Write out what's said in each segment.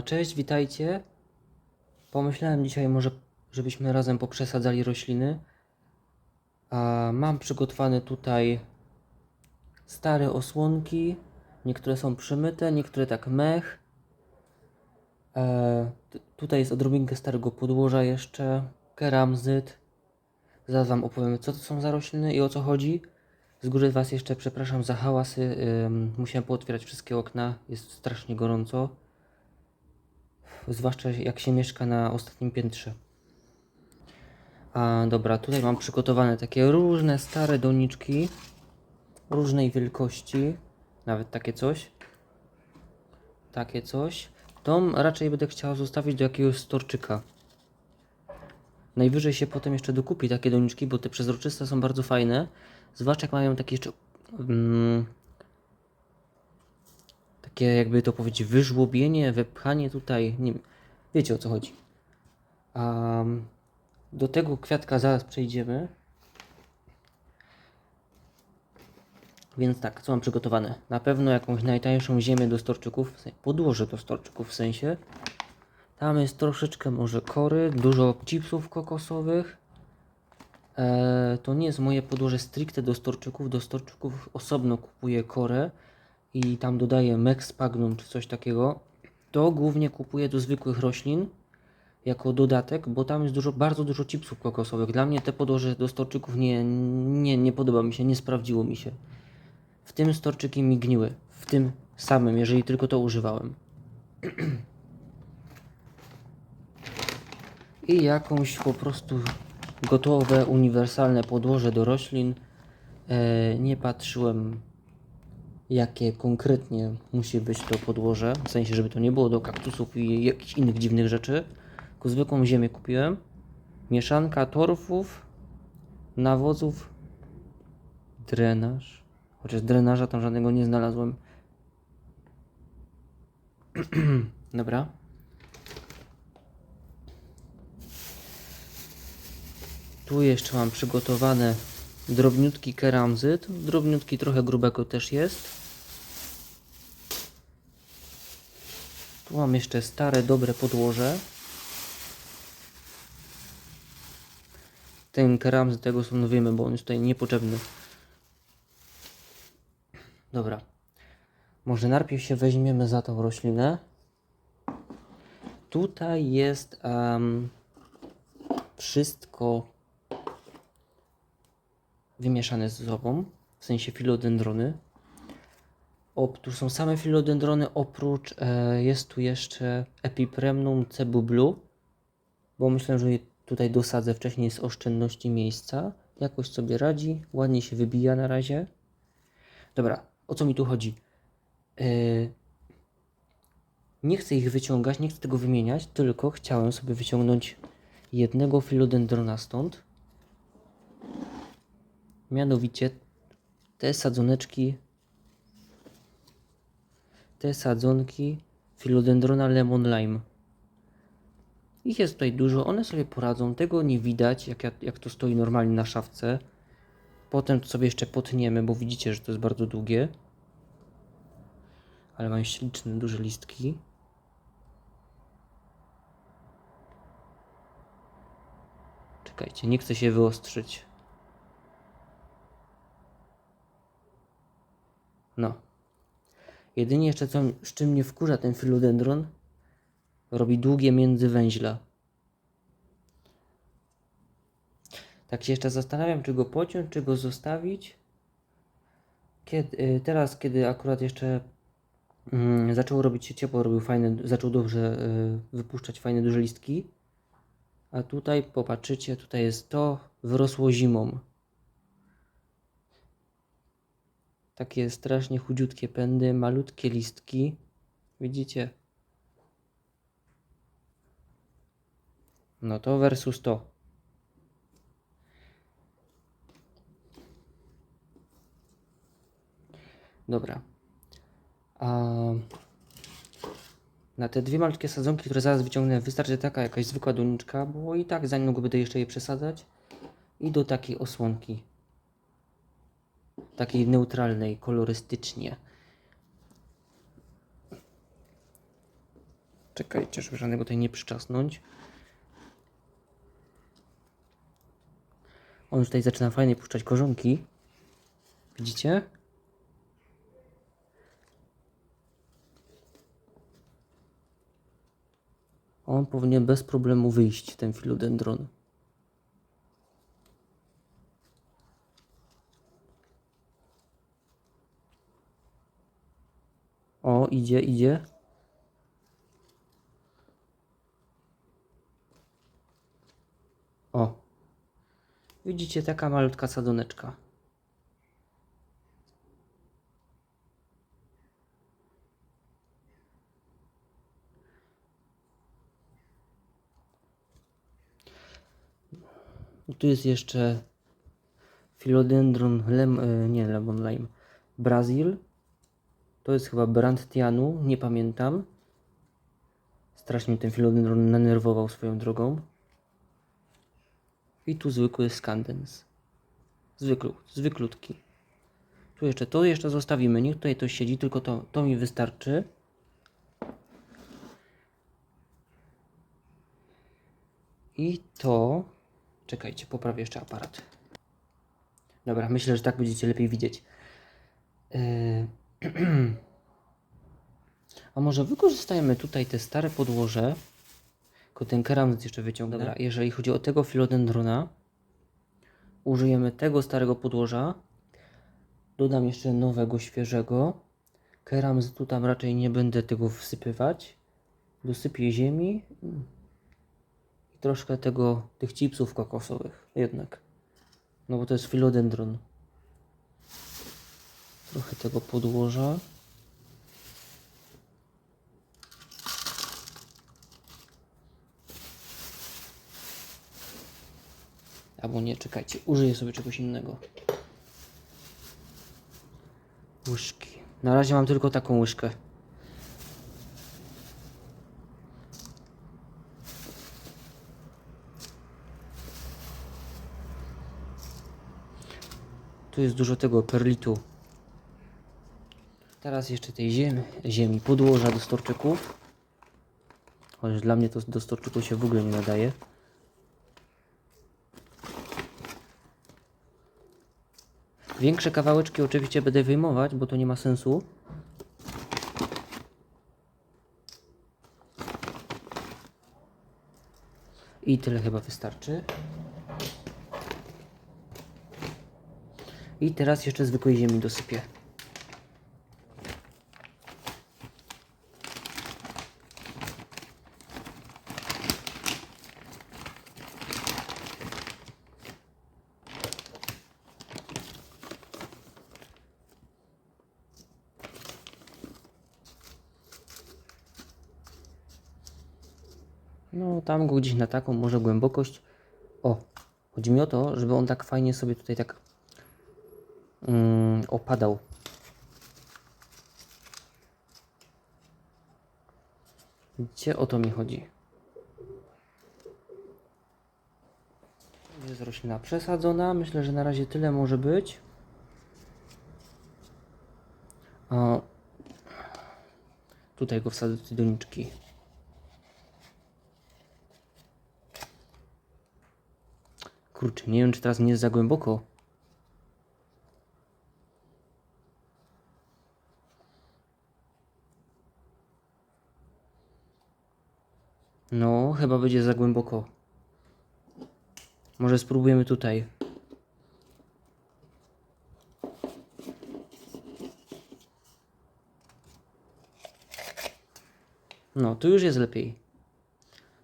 Cześć, witajcie. Pomyślałem dzisiaj może, żebyśmy razem poprzesadzali rośliny. Mam przygotowane tutaj stare osłonki. Niektóre są przymyte, niektóre tak mech. Tutaj jest odrobinkę starego podłoża jeszcze, keramzyt. Zaraz wam opowiem, co to są za rośliny i o co chodzi. Z góry was jeszcze przepraszam za hałasy. Musiałem pootwierać wszystkie okna, jest strasznie gorąco. Zwłaszcza jak się mieszka na ostatnim piętrze. Dobra, tutaj mam przygotowane takie różne stare doniczki różnej wielkości, nawet takie coś. Takie coś. Tą raczej będę chciał zostawić do jakiegoś storczyka. Najwyżej się potem jeszcze dokupi takie doniczki, bo te przezroczyste są bardzo fajne. Zwłaszcza jak mają takie jeszcze takie, jakby to powiedzieć, wyżłobienie, wepchanie tutaj. Nie, wiecie o co chodzi. Do tego kwiatka zaraz przejdziemy. Więc tak, co mam przygotowane? Na pewno jakąś najtańszą ziemię do storczyków, podłoże do storczyków w sensie. Tam jest troszeczkę może kory, dużo chipsów kokosowych. To nie jest moje podłoże stricte do storczyków. Do storczyków osobno kupuję korę i tam dodaję mech spagnum czy coś takiego. To głównie kupuję do zwykłych roślin jako dodatek, bo tam jest bardzo dużo chipsów kokosowych. Dla mnie te podłoże do storczyków nie podoba mi się, nie sprawdziło mi się. W tym storczyki mi gniły. W tym samym, jeżeli tylko to używałem. I jakąś po prostu gotowe, uniwersalne podłoże do roślin. Nie patrzyłem, jakie konkretnie musi być to podłoże. W sensie, żeby to nie było do kaktusów i jakichś innych dziwnych rzeczy. Tylko zwykłą ziemię kupiłem. Mieszanka torfów, nawozów, drenaż. Chociaż drenaża tam żadnego nie znalazłem. Dobra. Tu jeszcze mam przygotowane drobniutki keramzyt. Drobniutki, trochę grubego też jest. Tu mam jeszcze stare, dobre podłoże. Ten keramzyt tego usunąłem, bo on jest tutaj niepotrzebny. Dobra. Może najpierw się weźmiemy za tą roślinę. Tutaj jest wszystko wymieszane ze sobą, w sensie filodendrony. Tu są same filodendrony, oprócz jest tu jeszcze Epipremnum cebublu, bo myślę, że je tutaj dosadzę wcześniej z oszczędności miejsca. Jakoś sobie radzi, ładnie się wybija na razie. Dobra, o co mi tu chodzi? Nie chcę ich wyciągać, nie chcę tego wymieniać, tylko chciałem sobie wyciągnąć jednego filodendrona stąd. Mianowicie te sadzonki Philodendrona lemon lime. Ich jest tutaj dużo, one sobie poradzą, tego nie widać, jak to stoi normalnie na szafce. Potem to sobie jeszcze potniemy, bo widzicie, że to jest bardzo długie. Ale mają śliczne, duże listki. Czekajcie, nie chcę się wyostrzyć. No. Jedynie jeszcze z czym mnie wkurza ten filodendron, robi długie międzywęźla. Tak się jeszcze zastanawiam, czy go pociąć, czy go zostawić. Teraz, kiedy akurat jeszcze zaczęło robić się ciepło, zaczął dobrze wypuszczać fajne duże listki. A tutaj popatrzycie, tutaj jest to, wyrosło zimą. Takie strasznie chudziutkie pędy, malutkie listki. Widzicie? No to versus to. Dobra. Na te dwie malutkie sadzonki, które zaraz wyciągnę, wystarczy taka jakaś zwykła doniczka, bo i tak zanim będę jeszcze je przesadzać. I do takiej osłonki. Takiej neutralnej, kolorystycznie. Czekajcie, żeby żadnego tutaj nie przyczasnąć. On już tutaj zaczyna fajnie puszczać korzonki. Widzicie? On powinien bez problemu wyjść, ten filodendron. O, idzie, idzie. O. Widzicie, taka malutka sadzoneczka. Tu jest jeszcze Philodendron nie lemon lime, Brazil. To jest chyba Brandtianu, nie pamiętam. Strasznie ten Philodendron nanerwował swoją drogą. I tu zwykły Scandens. Zwyklutki. Tu jeszcze to jeszcze zostawimy. Niech tutaj to siedzi, tylko to mi wystarczy. I to... Czekajcie, poprawię jeszcze aparat. Dobra, myślę, że tak będziecie lepiej widzieć. A może wykorzystajmy tutaj te stare podłoże. Tylko ten keramzyt jeszcze wyciągnę. Dobra, jeżeli chodzi o tego filodendrona, użyjemy tego starego podłoża. Dodam jeszcze nowego, świeżego. Keramzytu tam raczej nie będę tego wsypywać. Dosypię ziemi. I troszkę tych chipsów kokosowych jednak. No bo to jest filodendron. Trochę tego podłoża. Albo nie, czekajcie, użyję sobie czegoś innego. Łyżki. Na razie mam tylko taką łyżkę. Tu jest dużo tego perlitu. Teraz jeszcze tej ziemi podłoża do storczyków. Chociaż dla mnie to do storczyków się w ogóle nie nadaje. Większe kawałeczki oczywiście będę wyjmować, bo to nie ma sensu. I tyle chyba wystarczy. I teraz jeszcze zwykłej ziemi dosypię. No tam go gdzieś na taką może głębokość. O, chodzi mi o to, żeby on tak fajnie sobie tutaj tak opadał. Widzicie, o to mi chodzi. Jest roślina przesadzona. Myślę, że na razie tyle może być. O, tutaj go wsadzę do doniczki. Kurczę, nie wiem, czy teraz nie jest za głęboko. No, chyba będzie za głęboko. Może spróbujemy tutaj. No, tu już jest lepiej.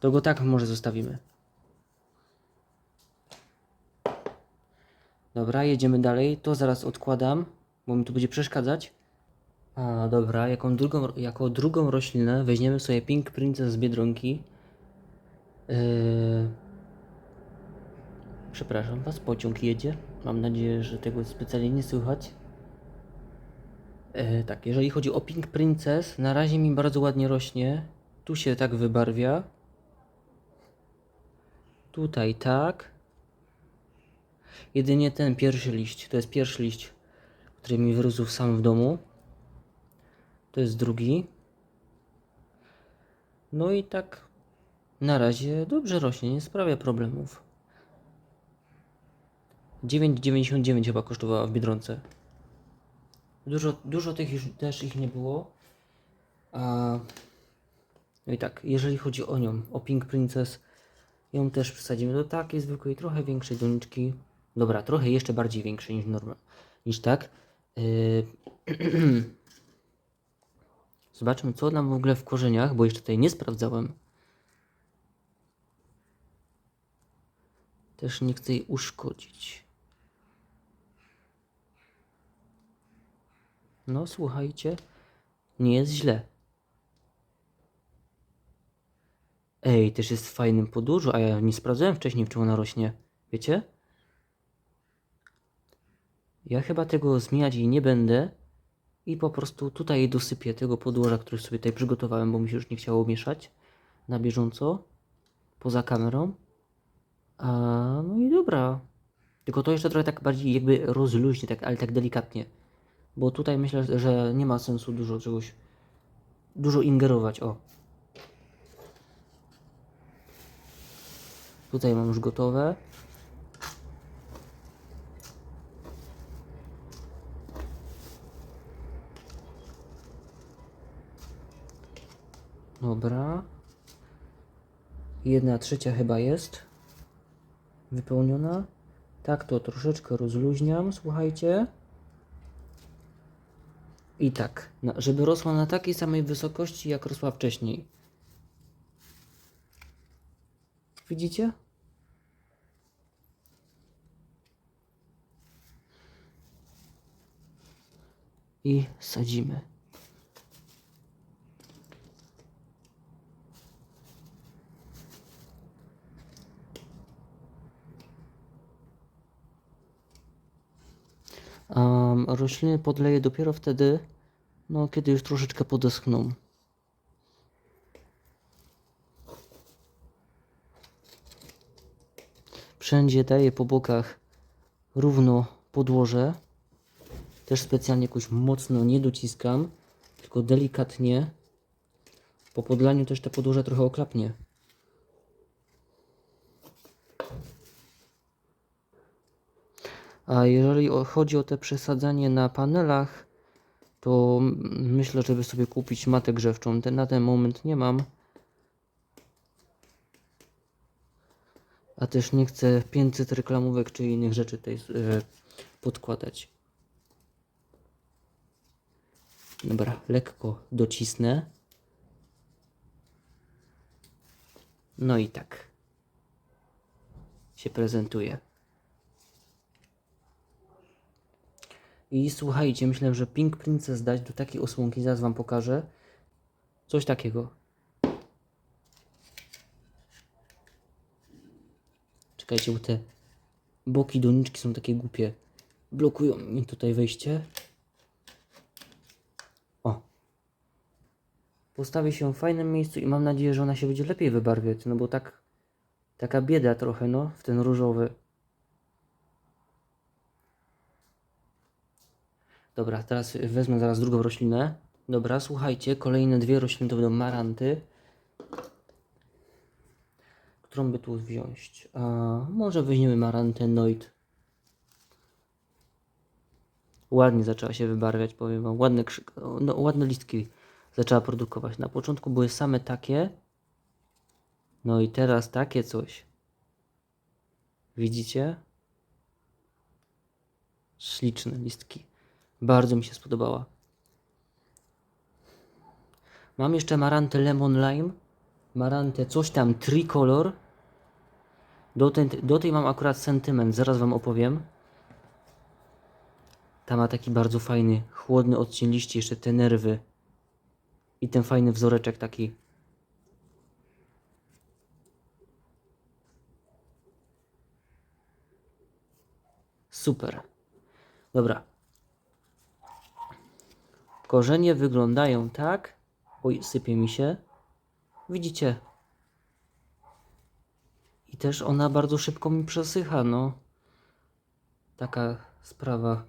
To go tak może zostawimy. Dobra, jedziemy dalej. To zaraz odkładam, bo mi tu będzie przeszkadzać. A, dobra, jako drugą roślinę weźmiemy sobie Pink Princess z Biedronki. Przepraszam was, pociąg jedzie. Mam nadzieję, że tego specjalnie nie słychać. Tak, jeżeli chodzi o Pink Princess, na razie mi bardzo ładnie rośnie. Tu się tak wybarwia. Tutaj tak. Jedynie ten pierwszy liść, to jest pierwszy liść, który mi wyrósł sam w domu. To jest drugi. No i tak na razie dobrze rośnie, nie sprawia problemów. 9,99 chyba kosztowała w Biedronce. Dużo tych już też ich nie było. A no i tak, jeżeli chodzi o nią, o Pink Princess, ją też przesadzimy do takiej zwykłej, trochę większej doniczki. Dobra, trochę jeszcze bardziej większej niż normal, niż tak. Zobaczmy, co nam w ogóle w korzeniach, bo jeszcze tutaj nie sprawdzałem. Też nie chcę jej uszkodzić. No, słuchajcie, nie jest źle. Ej, też jest w fajnym podłożu, a ja nie sprawdzałem wcześniej, w czym ona rośnie. Wiecie? Ja chyba tego zmieniać jej nie będę i po prostu tutaj jej dosypię tego podłoża, które sobie tutaj przygotowałem, bo mi się już nie chciało mieszać na bieżąco, poza kamerą. A, no i dobra. Tylko to jeszcze trochę tak bardziej jakby rozluźnie, tak, ale tak delikatnie. Bo tutaj myślę, że nie ma sensu dużo ingerować. O. Tutaj mam już gotowe. Dobra. 1/3 chyba jest wypełniona. Tak to troszeczkę rozluźniam, słuchajcie. I tak, żeby rosła na takiej samej wysokości, jak rosła wcześniej. Widzicie? I sadzimy. Rośliny podleję dopiero wtedy, no kiedy już troszeczkę podeschną. Wszędzie daję po bokach równo podłoże. Też specjalnie jakoś mocno nie dociskam, tylko delikatnie. Po podlaniu też te podłoże trochę oklapnie. A jeżeli chodzi o te przesadzanie na panelach, to myślę, żeby sobie kupić matę grzewczą. Na ten moment nie mam. A też nie chcę 500 reklamówek czy innych rzeczy tutaj podkładać. Dobra, lekko docisnę. No i tak się prezentuje. I słuchajcie, myślę, że Pink Princess dać do takiej osłonki, zaraz wam pokażę. Coś takiego. Czekajcie, bo te boki doniczki są takie głupie. Blokują mi tutaj wejście. O. Postawię się w fajnym miejscu i mam nadzieję, że ona się będzie lepiej wybarwiać, no bo taka bieda trochę, no, w ten różowy. Dobra, teraz wezmę zaraz drugą roślinę. Dobra, słuchajcie, kolejne dwie rośliny to będą maranty. Którą by tu wziąć? Może weźmiemy marantę Noid. Ładnie zaczęła się wybarwiać, powiem wam. Ładne listki zaczęła produkować. Na początku były same takie. No i teraz takie coś. Widzicie? Śliczne listki. Bardzo mi się spodobała. Mam jeszcze marantę Lemon Lime. Marantę coś tam Tricolor. Do tej mam akurat sentyment. Zaraz wam opowiem. Ta ma taki bardzo fajny, chłodny odcień liści. Jeszcze te nerwy. I ten fajny wzoreczek taki. Super. Dobra. Korzenie wyglądają tak. Oj, sypie mi się. Widzicie? I też ona bardzo szybko mi przesycha, no. Taka sprawa.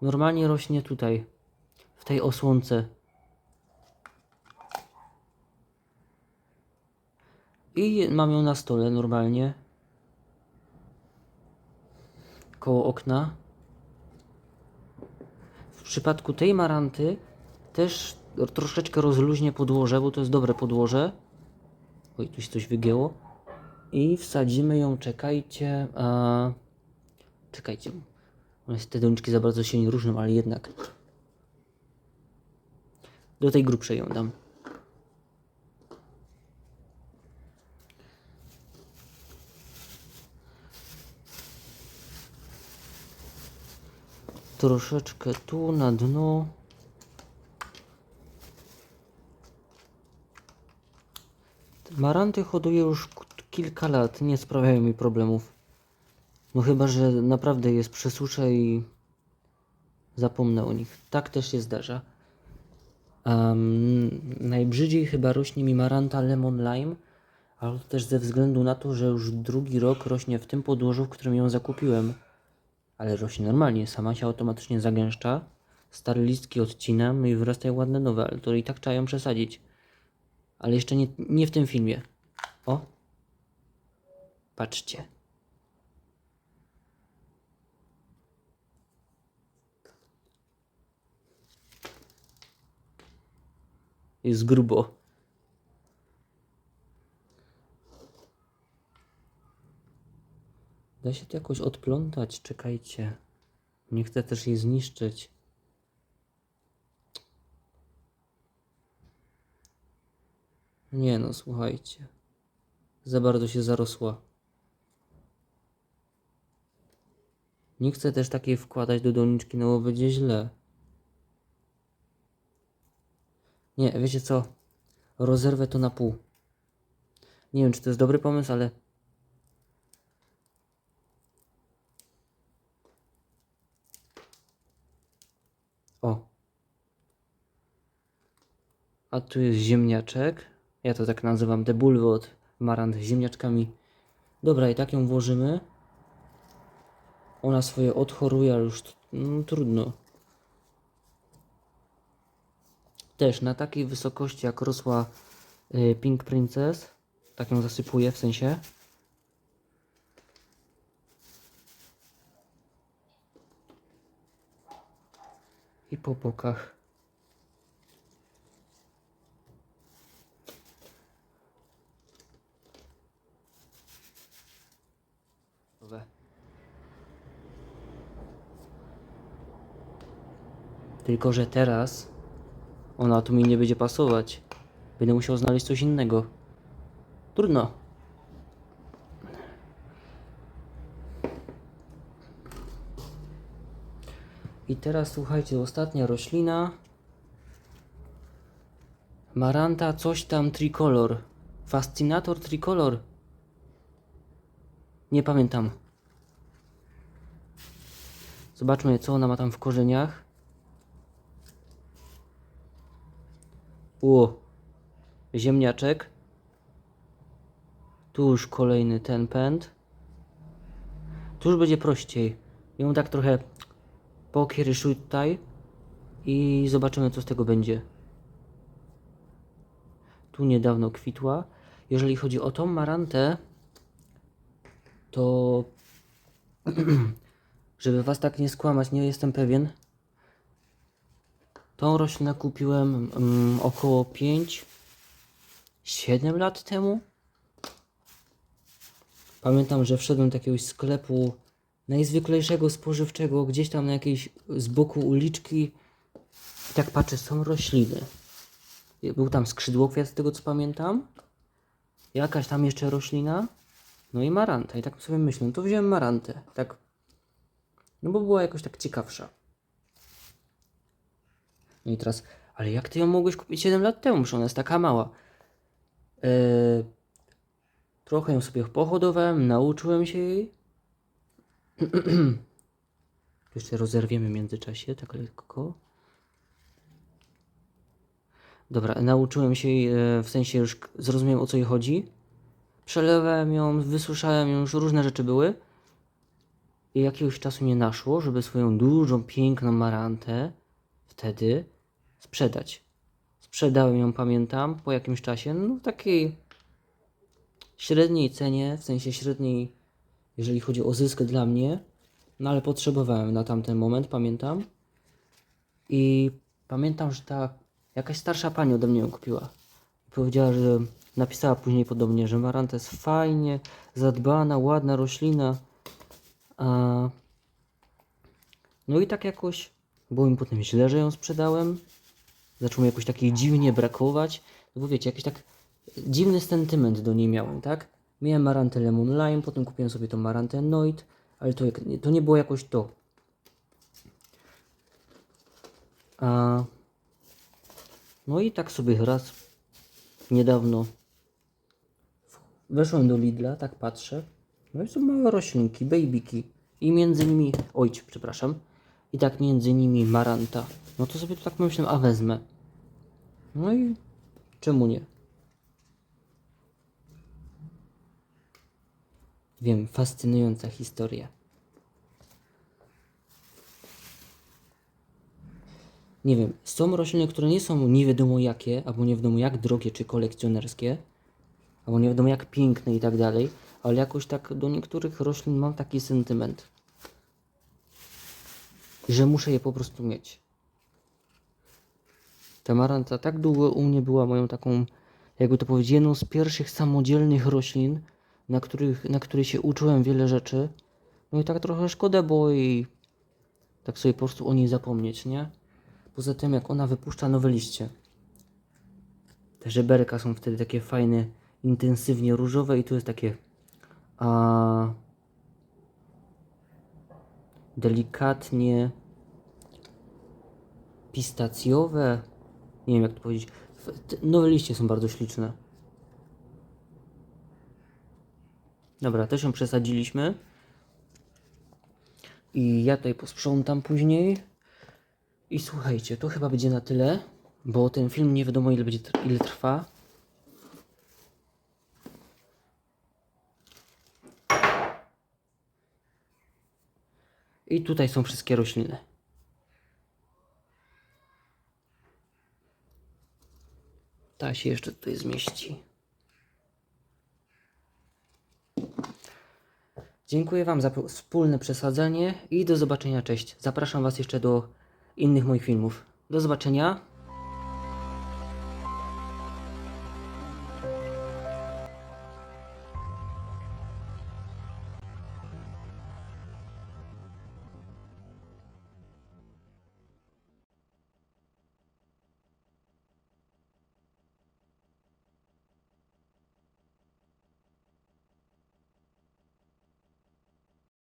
Normalnie rośnie tutaj, w tej osłonce. I mam ją na stole normalnie. Koło okna. W przypadku tej maranty też troszeczkę rozluźnię podłoże, bo to jest dobre podłoże. Oj, tu się coś wygięło. I wsadzimy ją, czekajcie. Czekajcie. One te doniczki za bardzo się nie różnią, ale jednak. Do tej grubszej ją dam. Troszeczkę tu na dno. Maranty hoduję już kilka lat, nie sprawiają mi problemów. No chyba, że naprawdę jest przesuszę i zapomnę o nich. Tak też się zdarza. Najbrzydziej chyba rośnie mi maranta Lemon Lime, ale to też ze względu na to, że już drugi rok rośnie w tym podłożu, w którym ją zakupiłem. Ale rośnie normalnie, sama się automatycznie zagęszcza. Stare listki odcinam i wyrastają ładne nowe, ale to i tak trzeba ją przesadzić. Ale jeszcze nie w tym filmie. O! Patrzcie. Jest grubo. Da się to jakoś odplątać? Czekajcie. Nie chcę też jej zniszczyć. Nie no, słuchajcie. Za bardzo się zarosła. Nie chcę też takiej wkładać do doniczki, no bo będzie źle. Nie, wiecie co? Rozerwę to na pół. Nie wiem, czy to jest dobry pomysł, ale... O. A tu jest ziemniaczek. Ja to tak nazywam, te bulwy od marant z ziemniaczkami. Dobra, i tak ją włożymy. Ona swoje odchoruje, ale już trudno. Też na takiej wysokości, jak rosła Pink Princess, tak ją zasypuję, w sensie. I po bokach. Tylko że teraz ona tu mi nie będzie pasować. Będę musiał znaleźć coś innego. Trudno. I teraz słuchajcie, ostatnia roślina. Maranta coś tam tricolor. Fascinator tricolor. Nie pamiętam. Zobaczmy, co ona ma tam w korzeniach. Ziemniaczek. Tu już kolejny ten pęd. Tu już będzie prościej. Ją tak trochę pokiereszuj tutaj i zobaczymy, co z tego będzie. Tu niedawno kwitła. Jeżeli chodzi o tą marantę, to żeby was tak nie skłamać, nie jestem pewien. Tą roślinę kupiłem około 5-7 lat temu. Pamiętam, że wszedłem do jakiegoś sklepu najzwyklejszego spożywczego, gdzieś tam na jakiejś z boku uliczki. I tak patrzę, są rośliny. Był tam skrzydłokwiat, z tego co pamiętam. Jakaś tam jeszcze roślina. No i maranta. I tak sobie myślę, no to wziąłem marantę. Tak. No bo była jakoś tak ciekawsza. No i teraz, ale jak ty ją mogłeś kupić 7 lat temu? Przecież ona jest taka mała. Trochę ją sobie pohodowałem, nauczyłem się jej. Jeszcze rozerwiemy w międzyczasie, tak lekko. Dobra, nauczyłem się jej, w sensie już zrozumiałem, o co jej chodzi. Przelewałem ją, wysuszałem ją, już różne rzeczy były. I jakiegoś czasu nie naszło, żeby swoją dużą, piękną marantę wtedy sprzedać. Sprzedałem ją, pamiętam, po jakimś czasie, no takiej średniej cenie, w sensie średniej, jeżeli chodzi o zysk dla mnie, no ale potrzebowałem na tamten moment, pamiętam. I pamiętam, że ta jakaś starsza pani ode mnie ją kupiła. Powiedziała, że napisała później podobnie, że maranta jest fajnie zadbana, ładna roślina. A... No i tak jakoś było mi potem źle, że ją sprzedałem. Zaczął mi jakoś takiej dziwnie brakować. No bo wiecie, jakiś tak dziwny sentyment do niej miałem, tak? Miałem marantę Lemon Lime, potem kupiłem sobie tą marantę Noit, ale to nie było jakoś to. A... No i tak sobie raz niedawno weszłem do Lidla, tak patrzę. No i są małe roślinki, babyki. I między nimi, przepraszam. I tak między nimi maranta. No to sobie tak myślę, a wezmę. No i czemu nie? Wiem, fascynująca historia. Nie wiem, są rośliny, które nie są nie wiadomo jakie, albo nie wiadomo jak drogie czy kolekcjonerskie, albo nie wiadomo jak piękne i tak dalej, ale jakoś tak do niektórych roślin mam taki sentyment, że muszę je po prostu mieć. Ta maranta tak długo u mnie była moją taką, jakby to powiedzieć, jedną z pierwszych samodzielnych roślin, na której się uczyłem wiele rzeczy. No i tak trochę szkoda, bo i tak sobie po prostu o niej zapomnieć, nie? Poza tym, jak ona wypuszcza nowe liście, te żeberka są wtedy takie fajne, intensywnie różowe i tu jest takie delikatnie pistacjowe. Nie wiem jak to powiedzieć. Nowe liście są bardzo śliczne. Dobra, też ją przesadziliśmy. I ja tutaj posprzątam później. I słuchajcie, to chyba będzie na tyle, bo ten film nie wiadomo ile trwa. I tutaj są wszystkie rośliny. Ta się jeszcze tutaj zmieści. Dziękuję Wam za wspólne przesadzenie i do zobaczenia, cześć. Zapraszam Was jeszcze do innych moich filmów. Do zobaczenia.